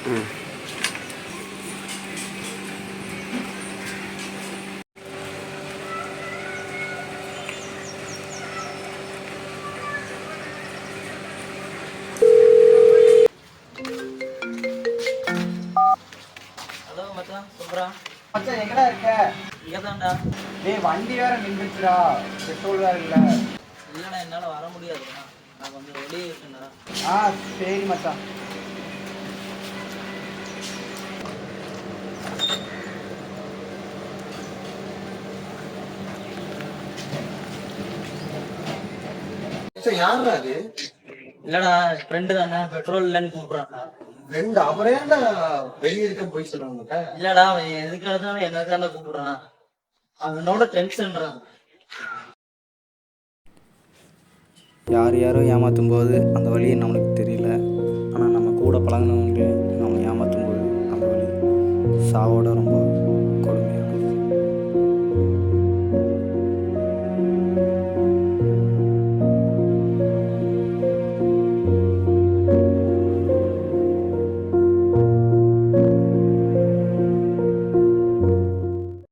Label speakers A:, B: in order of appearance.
A: ம்.
B: ஹலோ மச்சான், சொல்றா.
C: மச்சான் எங்கடா இருக்க?
B: இங்கதான்டா.
C: டேய் வண்டி வேற நின்றுச்சுடா, பெட்ரோல் வேற இல்ல.
B: இல்லடா, என்னால வர முடியாதுடா. நான் கொஞ்சம் வெளியே இருக்கேன்டா.
C: ஆ சரி மச்சான்.
A: யாருடா அது?
B: இல்லடா, ஃப்ரெண்டு தானே, பெட்ரோல் இல்லைன்னு கூப்பிடுறான்டா.
A: ரெண்டு அப்புறம் ஏன்டா வெளியே இருக்க போய் சொல்லுவாங்க?
B: இல்லடா, அவன் எதுக்காக தான் என்னதானே கூப்பிடுறான். அவனோட டென்ஷன்றான்.
D: யார் யாரோ ஏமாற்றும் போது அந்த வழி நம்மளுக்கு தெரியல. ஆனால் நம்ம கூட பழகினவங்க நம்மளை ஏமாற்றும் போது அந்த வழி சாவோட ரொம்ப